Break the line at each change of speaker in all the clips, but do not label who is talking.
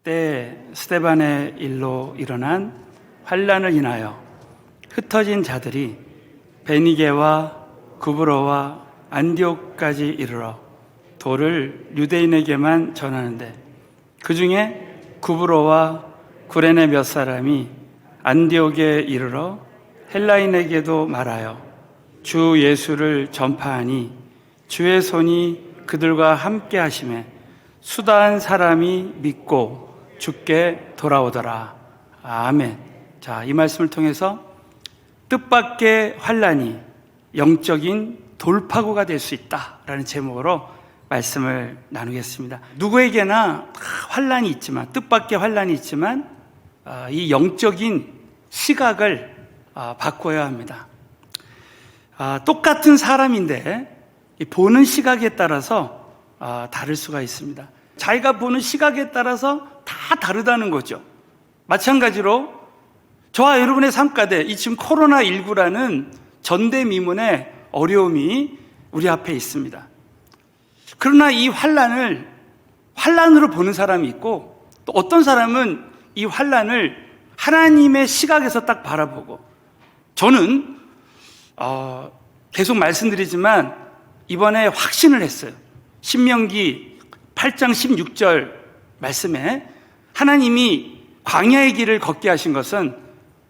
때 스데반의 일로 일어난 환란을 인하여 흩어진 자들이 베니게와 구브로와 안디옥까지 이르러 도를 유대인에게만 전하는데 그 중에 구브로와 구레네 몇 사람이 안디옥에 이르러 헬라인에게도 말하여 주 예수를 전파하니 주의 손이 그들과 함께 하심에 수다한 사람이 믿고 주께 돌아오더라. 아멘. 자, 이 말씀을 통해서 뜻밖의 환란이 영적인 돌파구가 될 수 있다라는 제목으로 말씀을 나누겠습니다. 누구에게나 환란이 있지만, 뜻밖의 환란이 있지만 이 영적인 시각을 바꿔야 합니다. 똑같은 사람인데 보는 시각에 따라서 다를 수가 있습니다. 자기가 보는 시각에 따라서 다 다르다는 거죠. 마찬가지로 저와 여러분의 삶 가운데 이 지금 코로나19라는 전대미문의 어려움이 우리 앞에 있습니다. 그러나 이 환란을 환란으로 보는 사람이 있고, 또 어떤 사람은 이 환란을 하나님의 시각에서 딱 바라보고, 저는 계속 말씀드리지만 이번에 확신을 했어요. 신명기 8장 16절 말씀에 하나님이 광야의 길을 걷게 하신 것은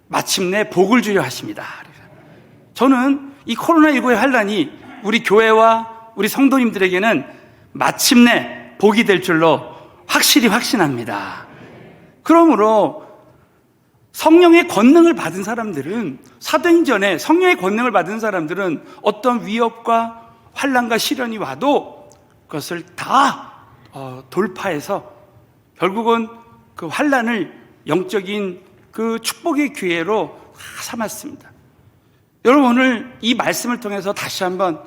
마침내 복을 주려 하십니다. 저는 이 코로나19의 환란이 우리 교회와 우리 성도님들에게는 마침내 복이 될 줄로 확실히 확신합니다. 그러므로 성령의 권능을 받은 사람들은, 사도행전에 성령의 권능을 받은 사람들은 어떤 위협과 환난과 시련이 와도 그것을 다 돌파해서 결국은 그 환난을 영적인 그 축복의 기회로 삼았습니다. 여러분, 오늘 이 말씀을 통해서 다시 한번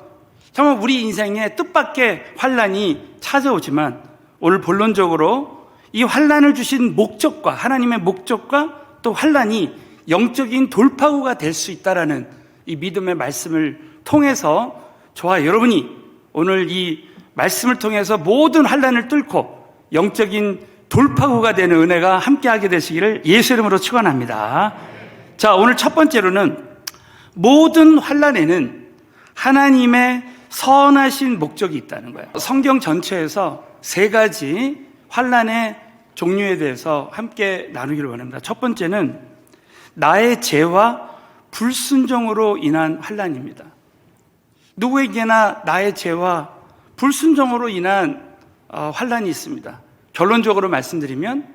정말 우리 인생에 뜻밖의 환난이 찾아오지만 오늘 본론적으로 이 환난을 주신 목적과, 하나님의 목적과 또 환난이 영적인 돌파구가 될 수 있다라는 이 믿음의 말씀을 통해서 저와 여러분이 오늘 이 말씀을 통해서 모든 환난을 뚫고 영적인 돌파구가 되는 은혜가 함께하게 되시기를 예수 이름으로 축원합니다. 자, 오늘 첫 번째로는 모든 환난에는 하나님의 선하신 목적이 있다는 거예요. 성경 전체에서 세 가지 환난의 종류에 대해서 함께 나누기를 원합니다. 첫 번째는 나의 죄와 불순종으로 인한 환난입니다. 누구에게나 나의 죄와 불순종으로 인한 환난이 있습니다. 결론적으로 말씀드리면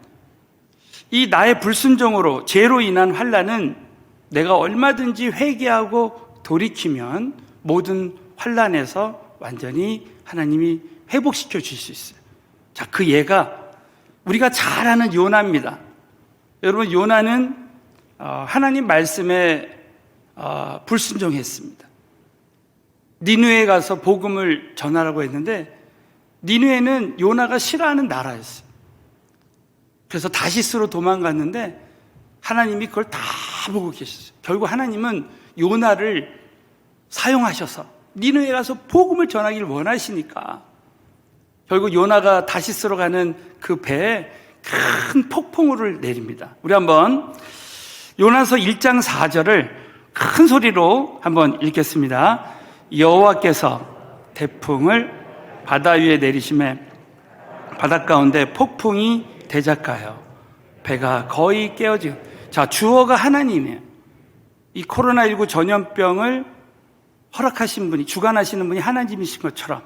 이 나의 불순종으로, 죄로 인한 환난은 내가 얼마든지 회개하고 돌이키면 모든 환난에서 완전히 하나님이 회복시켜 주실 수 있어요. 자, 그 예가 우리가 잘 아는 요나입니다. 여러분, 요나는 하나님 말씀에 불순종했습니다. 니느웨에 가서 복음을 전하라고 했는데 니느웨는 요나가 싫어하는 나라였어요. 그래서 다시스로 도망갔는데 하나님이 그걸 다 보고 계셨어요. 결국 하나님은 요나를 사용하셔서 니느웨에 가서 복음을 전하기를 원하시니까 결국 요나가 다시스로 가는 그 배에 큰 폭풍우를 내립니다. 우리 한번 요나서 1장 4절을 큰 소리로 한번 읽겠습니다. 여호와께서 태풍을 바다 위에 내리심에 바닷 가운데 폭풍이 대작하여 배가 거의 깨어지고. 자, 주어가 하나님이에요. 이 코로나19 전염병을 허락하신 분이, 주관하시는 분이 하나님이신 것처럼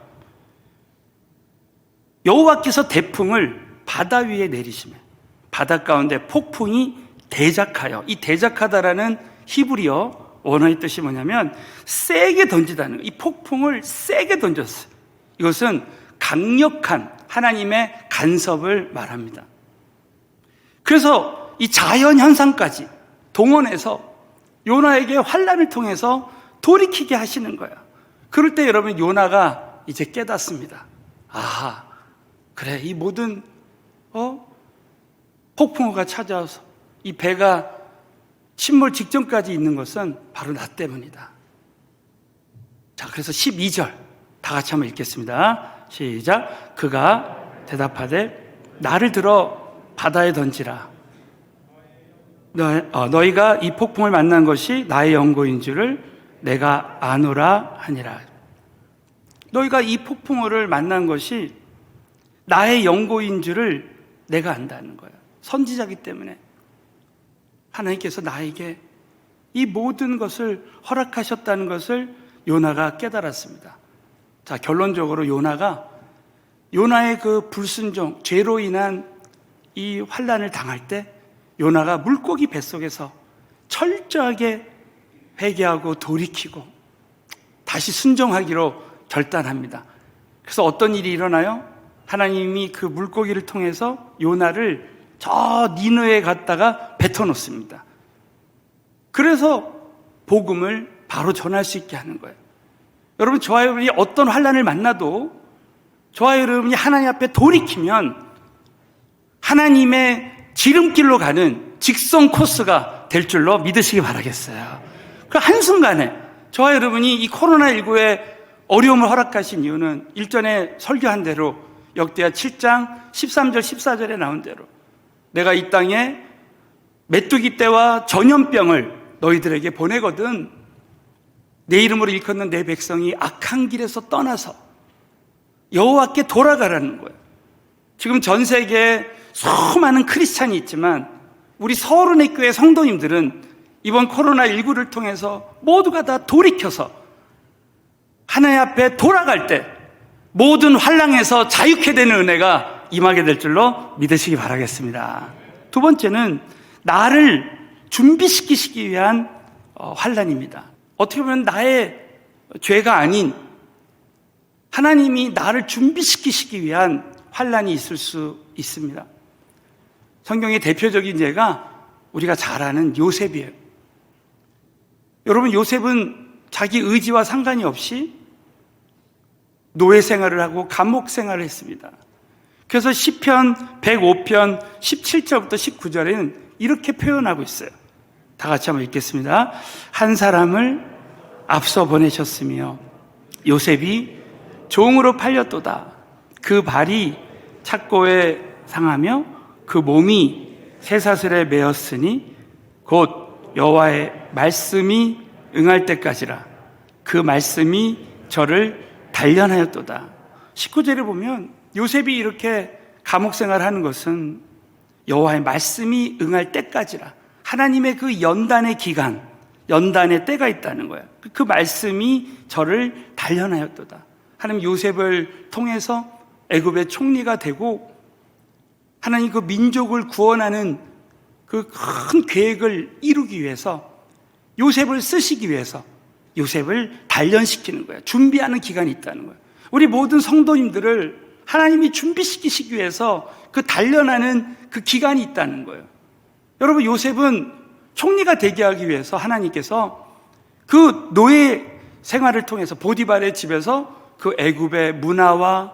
여호와께서 태풍을 바다 위에 내리시면 바닷 가운데 폭풍이 대작하여, 이 대작하다라는 히브리어 원어의 뜻이 뭐냐면 세게 던지다는 거예요. 이 폭풍을 세게 던졌어요. 이것은 강력한 하나님의 간섭을 말합니다. 그래서 이 자연 현상까지 동원해서 요나에게 환난을 통해서 돌이키게 하시는 거예요. 그럴 때 여러분, 요나가 이제 깨닫습니다. 아하, 그래, 이 모든 폭풍우가 찾아와서 이 배가 침몰 직전까지 있는 것은 바로 나 때문이다. 자, 그래서 12절 다 같이 한번 읽겠습니다. 시작. 그가 대답하되 나를 들어 바다에 던지라. 너희가 이 폭풍을 만난 것이 나의 연고인 줄을 내가 아노라 하니라. 너희가 이 폭풍우를 만난 것이 나의 연고인 줄을 내가 안다는 거예요. 선지자이기 때문에 하나님께서 나에게 이 모든 것을 허락하셨다는 것을 요나가 깨달았습니다. 자, 결론적으로 요나의 그 불순종, 죄로 인한 이 환난을 당할 때 요나가 물고기 뱃속에서 철저하게 회개하고 돌이키고 다시 순종하기로 결단합니다. 그래서 어떤 일이 일어나요? 하나님이 그 물고기를 통해서 요나를 저 니느웨에 갔다가 뱉어놓습니다. 그래서 복음을 바로 전할 수 있게 하는 거예요. 여러분, 저와 여러분이 어떤 환난을 만나도 저와 여러분이 하나님 앞에 돌이키면 하나님의 지름길로 가는 직선 코스가 될 줄로 믿으시기 바라겠어요. 그 한순간에 저와 여러분이 이 코로나19에 어려움을 허락하신 이유는 일전에 설교한 대로 역대하 7장 13절 14절에 나온 대로 내가 이 땅에 메뚜기 떼와 전염병을 너희들에게 보내거든 내 이름으로 일컫는 내 백성이 악한 길에서 떠나서 여호와께 돌아가라는 거예요. 지금 전 세계에 수많은 크리스찬이 있지만 우리 서울은혜 교회 성도님들은 이번 코로나19를 통해서 모두가 다 돌이켜서 하나님 앞에 돌아갈 때 모든 환난에서 자유케 되는 은혜가 임하게 될 줄로 믿으시기 바라겠습니다. 두 번째는 나를 준비시키시기 위한 환난입니다. 어떻게 보면 나의 죄가 아닌 하나님이 나를 준비시키시기 위한 환난이 있을 수 있습니다. 성경의 대표적인 예가 우리가 잘 아는 요셉이에요. 여러분, 요셉은 자기 의지와 상관이 없이 노예 생활을 하고 감옥 생활을 했습니다. 그래서 시편 105편 17절부터 19절에는 이렇게 표현하고 있어요. 다 같이 한번 읽겠습니다. 한 사람을 앞서 보내셨으며 요셉이 종으로 팔렸도다. 그 발이 착고에 상하며 그 몸이 쇠사슬에 매었으니 곧 여호와의 말씀이 응할 때까지라. 그 말씀이 저를 단련하였도다. 19절에 보면 요셉이 이렇게 감옥 생활하는 것은 여호와의 말씀이 응할 때까지라. 하나님의 그 연단의 기간, 연단의 때가 있다는 거야. 그 말씀이 저를 단련하였도다. 하나님 요셉을 통해서 애굽의 총리가 되고 하나님 그 민족을 구원하는 그 큰 계획을 이루기 위해서 요셉을 쓰시기 위해서 요셉을 단련시키는 거예요. 준비하는 기간이 있다는 거예요. 우리 모든 성도님들을 하나님이 준비시키시기 위해서 그 단련하는 그 기간이 있다는 거예요. 여러분, 요셉은 총리가 되게 하기 위해서 하나님께서 그 노예 생활을 통해서 보디발의 집에서 그 애굽의 문화와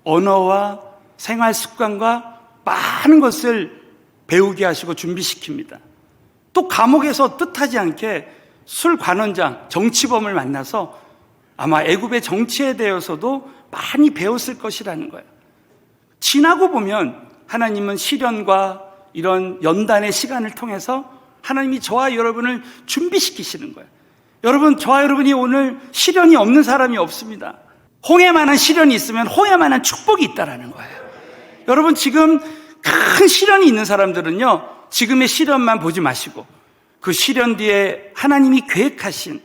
언어와 생활 습관과 많은 것을 배우게 하시고 준비시킵니다. 또 감옥에서 뜻하지 않게 술 관원장, 정치범을 만나서 아마 애굽의 정치에 대해서도 많이 배웠을 것이라는 거예요. 지나고 보면 하나님은 시련과 이런 연단의 시간을 통해서 하나님이 저와 여러분을 준비시키시는 거예요. 여러분, 저와 여러분이 오늘 시련이 없는 사람이 없습니다. 홍해만한 시련이 있으면 홍해만한 축복이 있다라는 거예요. 여러분, 지금 큰 시련이 있는 사람들은요, 지금의 시련만 보지 마시고 그 시련 뒤에 하나님이 계획하신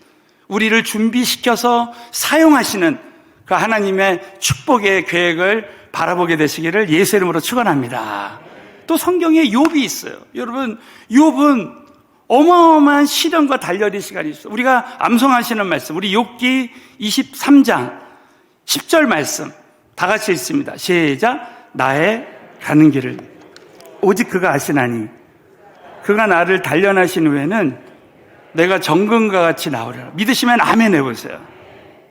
우리를 준비시켜서 사용하시는 그 하나님의 축복의 계획을 바라보게 되시기를 예수 이름으로 축원합니다. 또 성경에 욥이 있어요. 여러분, 욥은 어마어마한 시련과 단련의 시간이 있어요. 우리가 암송하시는 말씀, 우리 욥기 23장 10절 말씀 다 같이 읽습니다. 시작. 나의 가는 길을 오직 그가 아시나니 그가 나를 단련하신 후에는 내가 정금과 같이 나오리라. 믿으시면 아멘 해보세요.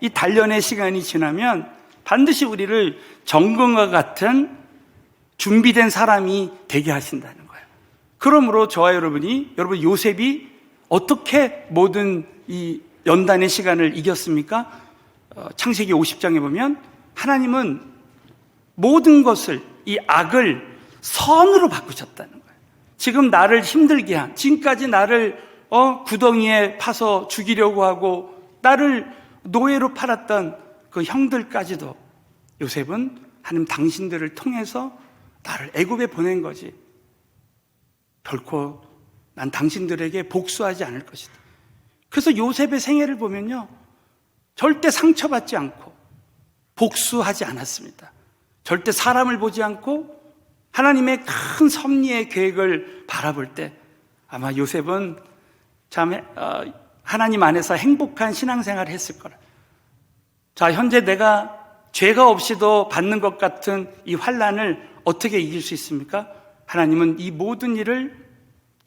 이 단련의 시간이 지나면 반드시 우리를 정금과 같은 준비된 사람이 되게 하신다는 거예요. 그러므로 저와 여러분 요셉이 어떻게 모든 이 연단의 시간을 이겼습니까? 창세기 50장에 보면 하나님은 모든 것을, 이 악을 선으로 바꾸셨다는 거예요. 지금 나를 힘들게 한, 지금까지 나를 구덩이에 파서 죽이려고 하고 나를 노예로 팔았던 그 형들까지도 요셉은 하나님 당신들을 통해서 나를 애굽에 보낸 거지. 결코 난 당신들에게 복수하지 않을 것이다. 그래서 요셉의 생애를 보면요, 절대 상처받지 않고 복수하지 않았습니다. 절대 사람을 보지 않고 하나님의 큰 섭리의 계획을 바라볼 때 아마 요셉은 참 하나님 안에서 행복한 신앙생활을 했을 거라. 자, 현재 내가 죄가 없이도 받는 것 같은 이 환난을 어떻게 이길 수 있습니까? 하나님은 이 모든 일을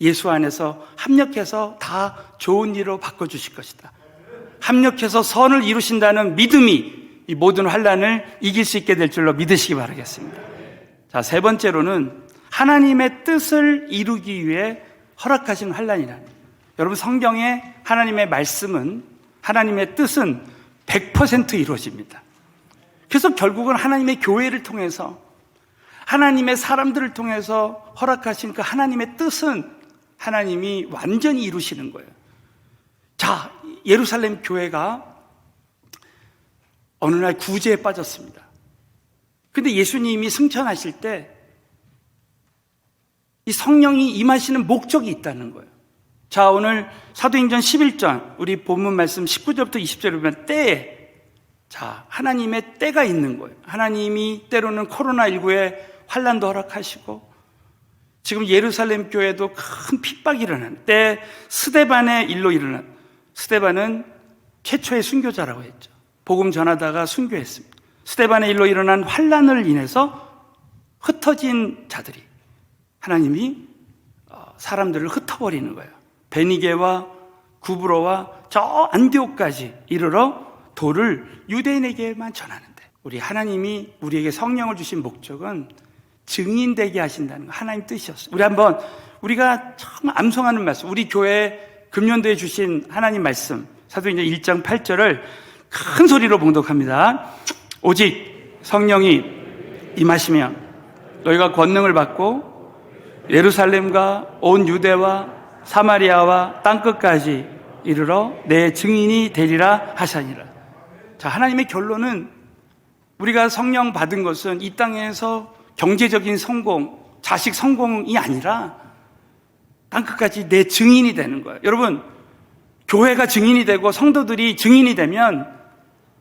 예수 안에서 합력해서 다 좋은 일로 바꿔주실 것이다. 합력해서 선을 이루신다는 믿음이 이 모든 환난을 이길 수 있게 될 줄로 믿으시기 바라겠습니다. 자, 세 번째로는 하나님의 뜻을 이루기 위해 허락하신 환난이라는, 여러분 성경에 하나님의 말씀은, 하나님의 뜻은 100% 이루어집니다. 그래서 결국은 하나님의 교회를 통해서, 하나님의 사람들을 통해서 허락하신 그 하나님의 뜻은 하나님이 완전히 이루시는 거예요. 자, 예루살렘 교회가 어느 날 구제에 빠졌습니다. 근데 예수님이 승천하실 때 이 성령이 임하시는 목적이 있다는 거예요. 자, 오늘 사도행전 11장 우리 본문 말씀 19절부터 20절을 보면 때에, 자, 하나님의 때가 있는 거예요. 하나님이 때로는 코로나19에 환난도 허락하시고, 지금 예루살렘 교회도 큰 핍박이 일어나는 때 스데반의 일로 일어난, 스데반은 최초의 순교자라고 했죠. 복음 전하다가 순교했습니다. 스데반의 일로 일어난 환난을 인해서 흩어진 자들이, 하나님이 사람들을 흩어버리는 거예요. 베니게와 구브로와 저 안디옥까지 이르러 도를 유대인에게만 전하는데, 우리 하나님이 우리에게 성령을 주신 목적은 증인되게 하신다는 거, 하나님 뜻이었어요. 우리가 참 암송하는 말씀, 우리 교회 금년도에 주신 하나님 말씀, 사도행전 1장 8절을 큰 소리로 봉독합니다. 오직 성령이 임하시면 너희가 권능을 받고 예루살렘과 온 유대와 사마리아와 땅끝까지 이르러 내 증인이 되리라 하시니라. 자, 하나님의 결론은 우리가 성령 받은 것은 이 땅에서 경제적인 성공, 자식 성공이 아니라 땅끝까지 내 증인이 되는 거예요. 여러분, 교회가 증인이 되고 성도들이 증인이 되면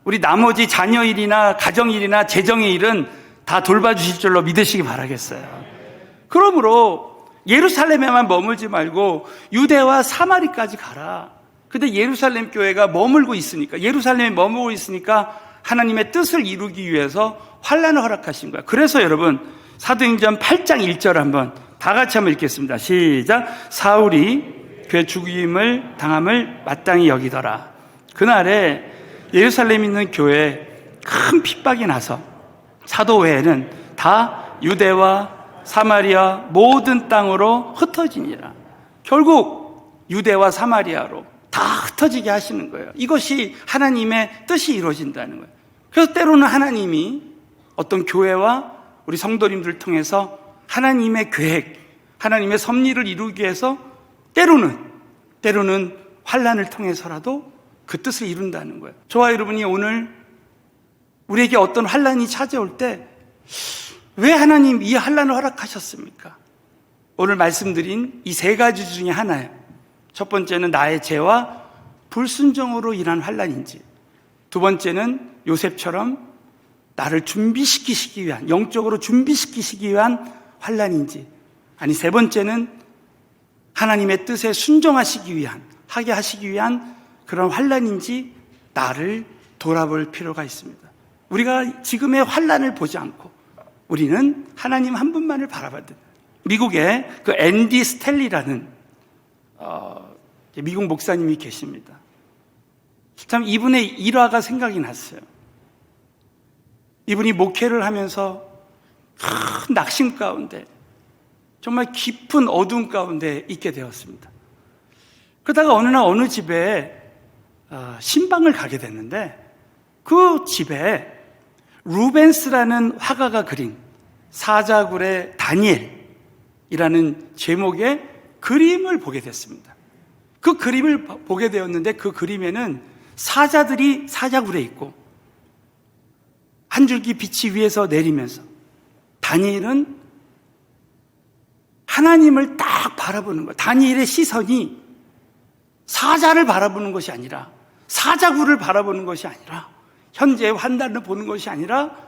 우리 나머지 자녀 일이나 가정 일이나 재정의 일은 다 돌봐주실 줄로 믿으시기 바라겠어요. 그러므로 예루살렘에만 머물지 말고 유대와 사마리까지 가라. 근데 예루살렘 교회가 머물고 있으니까, 예루살렘에 머물고 있으니까 하나님의 뜻을 이루기 위해서 환난을 허락하신 거야. 그래서 여러분, 사도행전 8장 1절 한번 다 같이 한번 읽겠습니다. 시작. 사울이 그의 죽임을 당함을 마땅히 여기더라. 그날에 예루살렘에 있는 교회에 큰 핍박이 나서 사도 외에는 다 유대와 사마리아 모든 땅으로 흩어지니라. 결국 유대와 사마리아로 다 흩어지게 하시는 거예요. 이것이 하나님의 뜻이 이루어진다는 거예요. 그래서 때로는 하나님이 어떤 교회와 우리 성도님들을 통해서 하나님의 계획, 하나님의 섭리를 이루기 위해서 때로는 환난을 통해서라도 그 뜻을 이룬다는 거예요. 저와 여러분이 오늘 우리에게 어떤 환난이 찾아올 때 왜 하나님 이 환난을 허락하셨습니까? 오늘 말씀드린 이 세 가지 중에 하나예요. 첫 번째는 나의 죄와 불순종으로 인한 환난인지, 두 번째는 요셉처럼 나를 준비시키시기 위한, 영적으로 준비시키시기 위한 환난인지, 아니 세 번째는 하나님의 뜻에 순종하시기 위한, 하게 하시기 위한 그런 환난인지 나를 돌아볼 필요가 있습니다. 우리가 지금의 환난을 보지 않고 우리는 하나님 한 분만을 바라봐야 돼요. 미국에 그 앤디 스텔리라는 미국 목사님이 계십니다. 참 이분의 일화가 생각이 났어요. 이분이 목회를 하면서 큰 낙심 가운데, 정말 깊은 어두움 가운데 있게 되었습니다. 그러다가 어느 날 어느 집에 신방을 가게 됐는데, 그 집에 루벤스라는 화가가 그린 사자굴의 다니엘이라는 제목의 그림을 보게 됐습니다. 그 그림을 보게 되었는데 그 그림에는 사자들이 사자굴에 있고 한 줄기 빛이 위에서 내리면서 다니엘은 하나님을 딱 바라보는 거예요. 다니엘의 시선이 사자를 바라보는 것이 아니라, 사자굴을 바라보는 것이 아니라, 현재의 환난을 보는 것이 아니라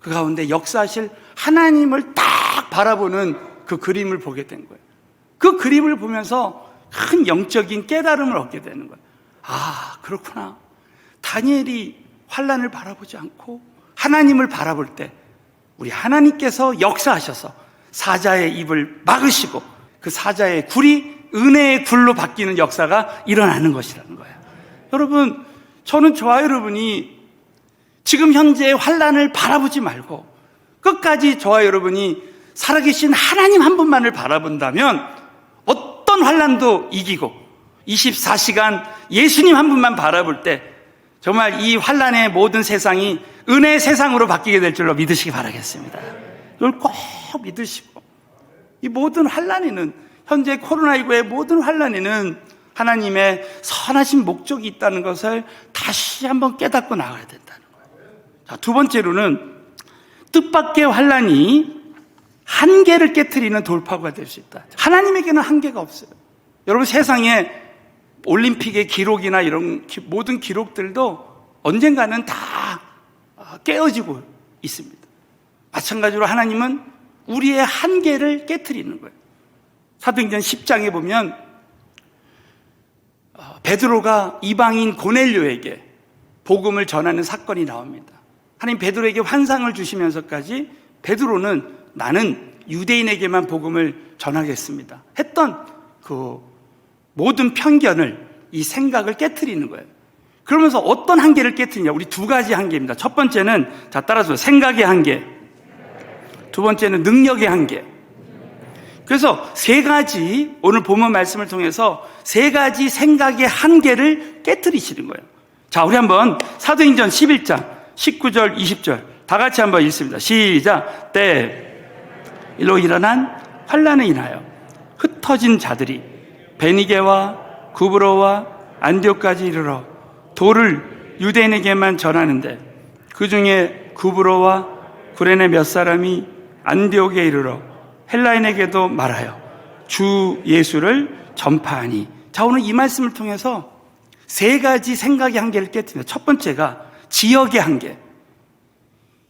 그 가운데 역사하실 하나님을 딱 바라보는 그 그림을 보게 된 거예요. 그 그림을 보면서 큰 영적인 깨달음을 얻게 되는 거예요. 아, 그렇구나. 다니엘이 환난을 바라보지 않고 하나님을 바라볼 때 우리 하나님께서 역사하셔서 사자의 입을 막으시고 그 사자의 굴이 은혜의 굴로 바뀌는 역사가 일어나는 것이라는 거예요. 여러분, 저는 저와 여러분이 지금 현재의 환난을 바라보지 말고 끝까지 저와 여러분이 살아계신 하나님 한 분만을 바라본다면 어떤 환난도 이기고 24시간 예수님 한 분만 바라볼 때 정말 이 환난의 모든 세상이 은혜의 세상으로 바뀌게 될 줄로 믿으시기 바라겠습니다. 이걸 꼭 믿으시고, 이 모든 환난에는, 현재 코로나19의 모든 환난에는 하나님의 선하신 목적이 있다는 것을 다시 한번 깨닫고 나가야 된다는 거예요. 자, 두 번째로는 뜻밖의 환난이 한계를 깨트리는 돌파구가 될 수 있다. 하나님에게는 한계가 없어요. 여러분, 세상에 올림픽의 기록이나 이런 모든 기록들도 언젠가는 다 깨어지고 있습니다. 마찬가지로 하나님은 우리의 한계를 깨트리는 거예요. 사도행전 10장에 보면 베드로가 이방인 고넬료에게 복음을 전하는 사건이 나옵니다. 하나님 베드로에게 환상을 주시면서까지 베드로는 나는 유대인에게만 복음을 전하겠습니다 했던 그 모든 편견을, 이 생각을 깨트리는 거예요. 그러면서 어떤 한계를 깨트리냐? 우리 두 가지 한계입니다. 첫 번째는, 자, 따라서 생각의 한계, 두 번째는 능력의 한계. 그래서 세 가지, 오늘 본문 말씀을 통해서 세 가지 생각의 한계를 깨트리시는 거예요. 자, 우리 한번 사도행전 11장 19절 20절 다 같이 한번 읽습니다. 시작. 때일로 일어난 환난에 인하여 흩어진 자들이 베니게와 구브로와 안디옥까지 이르러 도를 유대인에게만 전하는데 그 중에 구브로와 구레네 몇 사람이 안디옥에 이르러 헬라인에게도 말하여 주 예수를 전파하니. 자, 오늘 이 말씀을 통해서 세 가지 생각의 한계를 깨뜨립니다. 첫 번째가 지역의 한계.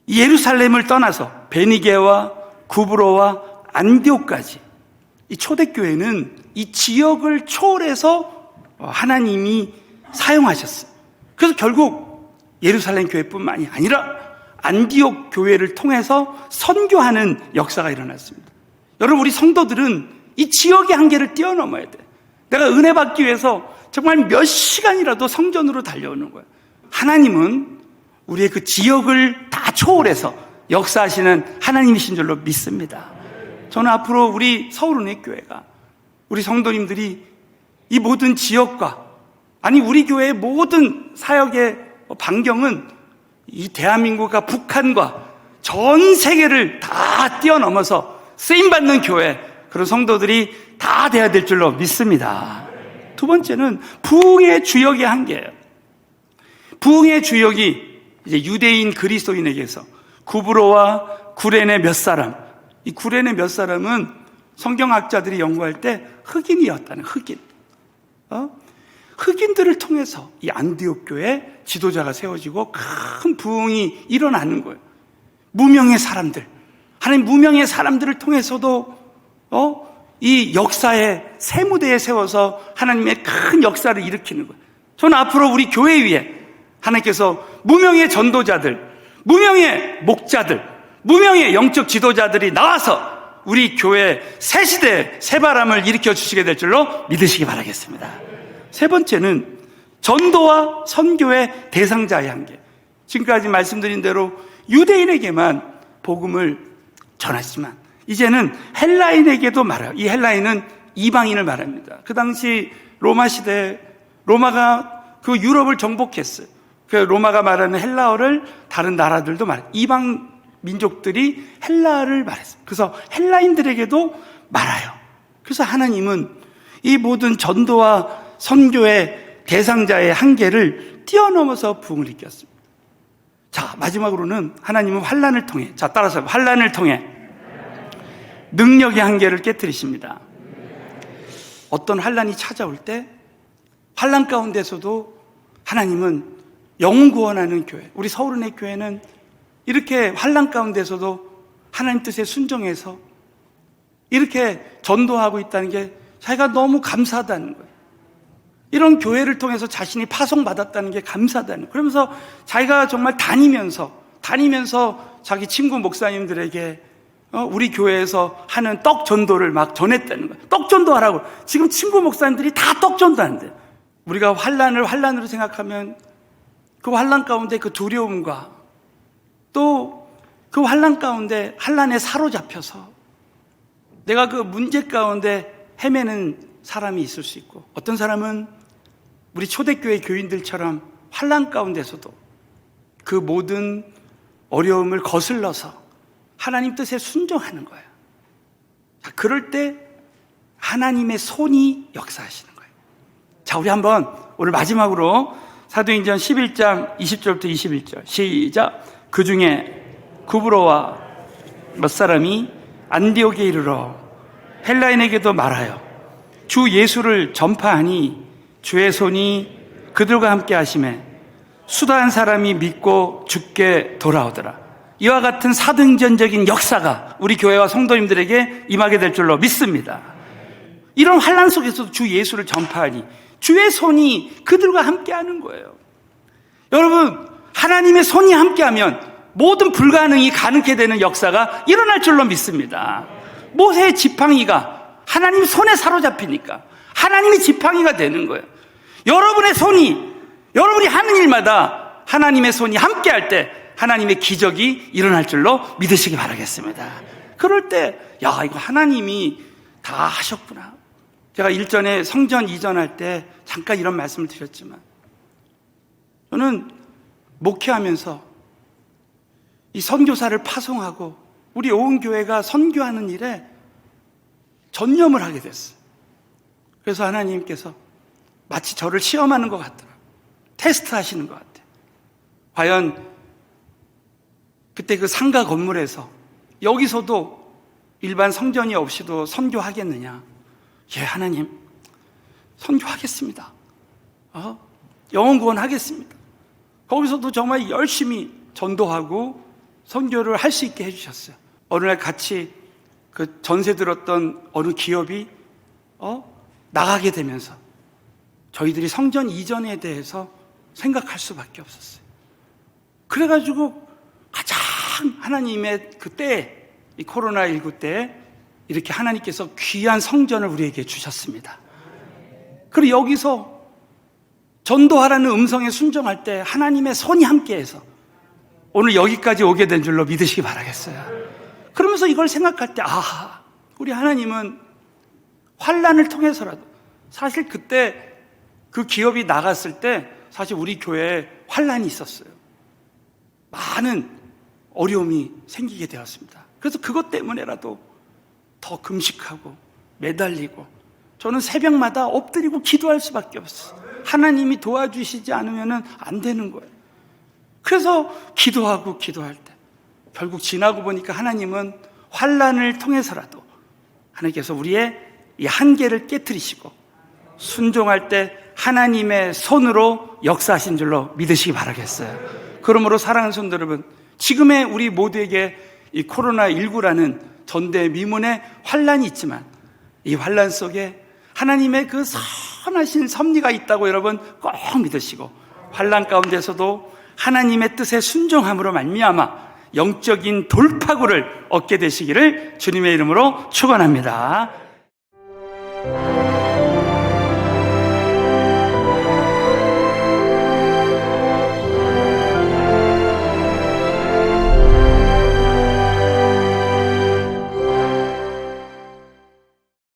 예루살렘을 떠나서 베니게와 구브로와 안디옥까지, 이 초대교회는 이 지역을 초월해서 하나님이 사용하셨어요. 그래서 결국 예루살렘 교회뿐만이 아니라 안디옥 교회를 통해서 선교하는 역사가 일어났습니다. 여러분, 우리 성도들은 이 지역의 한계를 뛰어넘어야 돼. 내가 은혜 받기 위해서 정말 몇 시간이라도 성전으로 달려오는 거예요. 하나님은 우리의 그 지역을 다 초월해서 역사하시는 하나님이신 줄로 믿습니다. 저는 앞으로 우리 서울은혜교회가, 우리 성도님들이 이 모든 지역과, 아니 우리 교회의 모든 사역의 반경은 이 대한민국과 북한과 전 세계를 다 뛰어넘어서 쓰임받는 교회, 그런 성도들이 다 돼야 될 줄로 믿습니다. 두 번째는 부흥의 주역의 한계예요. 부흥의 주역이 이제 유대인 그리스도인에게서 구브로와 구레네 몇 사람, 이 구레네 몇 사람은 성경학자들이 연구할 때 흑인이었다는, 흑인. 흑인들을 통해서 이 안디옥 교회 지도자가 세워지고 큰 부흥이 일어나는 거예요. 무명의 사람들, 하나님 무명의 사람들을 통해서도 이 역사의 새 무대에 세워서 하나님의 큰 역사를 일으키는 거예요. 저는 앞으로 우리 교회 위에 하나님께서 무명의 전도자들, 무명의 목자들, 무명의 영적 지도자들이 나와서 우리 교회 새 시대 새 바람을 일으켜 주시게 될 줄로 믿으시기 바라겠습니다. 세 번째는 전도와 선교의 대상자의 한계. 지금까지 말씀드린 대로 유대인에게만 복음을 전하지만 이제는 헬라인에게도 말해요. 이 헬라인은 이방인을 말합니다. 그 당시 로마 시대, 로마가 그 유럽을 정복했어요. 그 로마가 말하는 헬라어를 다른 나라들도 말해요. 이방 민족들이 헬라어를 말했어요. 그래서 헬라인들에게도 말아요. 그래서 하나님은 이 모든 전도와 선교의 대상자의 한계를 뛰어넘어서 부흥을 일으켰습니다. 자, 마지막으로는 하나님은 환난을 통해, 자, 따라서 환난을 통해 능력의 한계를 깨뜨리십니다. 어떤 환난이 찾아올 때 환난 가운데서도 하나님은 영혼 구원하는 교회, 우리 서울은혜 교회는 이렇게 환난 가운데서도 하나님 뜻에 순종해서 이렇게 전도하고 있다는 게 자기가 너무 감사하다는 거예요. 이런 교회를 통해서 자신이 파송받았다는 게 감사하다는 거예요. 그러면서 자기가 정말 다니면서 자기 친구 목사님들에게 우리 교회에서 하는 떡 전도를 막 전했다는 거예요. 떡 전도하라고. 지금 친구 목사님들이 다 떡 전도하는데, 우리가 환난으로 생각하면 그 환난 가운데 그 두려움과 또 그 환난 가운데 환난에 사로잡혀서 내가 그 문제 가운데 헤매는 사람이 있을 수 있고, 어떤 사람은 우리 초대교회 교인들처럼 환난 가운데서도 그 모든 어려움을 거슬러서 하나님 뜻에 순종하는 거예요. 자, 그럴 때 하나님의 손이 역사하시는 거예요. 자, 우리 한번 오늘 마지막으로 사도행전 11장 20절부터 21절 시작. 그 중에 구브로와 몇 사람이 안디옥에 이르러 헬라인에게도 말하여 주 예수를 전파하니 주의 손이 그들과 함께 하심에 수다한 사람이 믿고 죽게 돌아오더라. 이와 같은 사도행전적인 역사가 우리 교회와 성도님들에게 임하게 될 줄로 믿습니다. 이런 환난 속에서도 주 예수를 전파하니 주의 손이 그들과 함께 하는 거예요. 여러분, 하나님의 손이 함께하면 모든 불가능이 가능케 되는 역사가 일어날 줄로 믿습니다. 모세의 지팡이가 하나님 손에 사로잡히니까 하나님의 지팡이가 되는 거예요. 여러분의 손이, 여러분이 하는 일마다 하나님의 손이 함께할 때 하나님의 기적이 일어날 줄로 믿으시기 바라겠습니다. 그럴 때, 야, 이거 하나님이 다 하셨구나. 제가 일전에 성전 이전할 때 잠깐 이런 말씀을 드렸지만, 저는 목회하면서 이 선교사를 파송하고 우리 온 교회가 선교하는 일에 전념을 하게 됐어요. 그래서 하나님께서 마치 저를 시험하는 것 같더라고요. 테스트 하시는 것 같아요. 과연 그때 그 상가 건물에서 여기서도 일반 성전이 없이도 선교하겠느냐? 예, 하나님, 선교하겠습니다. 영혼 구원하겠습니다. 거기서도 정말 열심히 전도하고 선교를 할 수 있게 해주셨어요. 어느 날 같이 그 전세 들었던 어느 기업이 나가게 되면서 저희들이 성전 이전에 대해서 생각할 수밖에 없었어요. 그래가지고 가장 하나님의 그때, 이 코로나19 때 이렇게 하나님께서 귀한 성전을 우리에게 주셨습니다. 그리고 여기서 전도하라는 음성에 순종할 때 하나님의 손이 함께해서 오늘 여기까지 오게 된 줄로 믿으시기 바라겠어요. 그러면서 이걸 생각할 때, 우리 하나님은 환난을 통해서라도, 사실 그때 그 기업이 나갔을 때 사실 우리 교회에 환난이 있었어요. 많은 어려움이 생기게 되었습니다. 그래서 그것 때문에라도 더 금식하고 매달리고 저는 새벽마다 엎드리고 기도할 수밖에 없어요. 하나님이 도와주시지 않으면 안 되는 거예요. 그래서 기도하고 기도할 때 결국 지나고 보니까 하나님은 환난을 통해서라도 하나님께서 우리의 이 한계를 깨트리시고 순종할 때 하나님의 손으로 역사하신 줄로 믿으시기 바라겠어요. 그러므로 사랑하는 성도 여러분, 지금의 우리 모두에게 이 코로나19라는 전대미문의 환난이 있지만 이 환난 속에 하나님의 그 선하신 섭리가 있다고 여러분 꼭 믿으시고 환난 가운데서도 하나님의 뜻에 순종함으로 말미암아 영적인 돌파구를 얻게 되시기를 주님의 이름으로 축원합니다.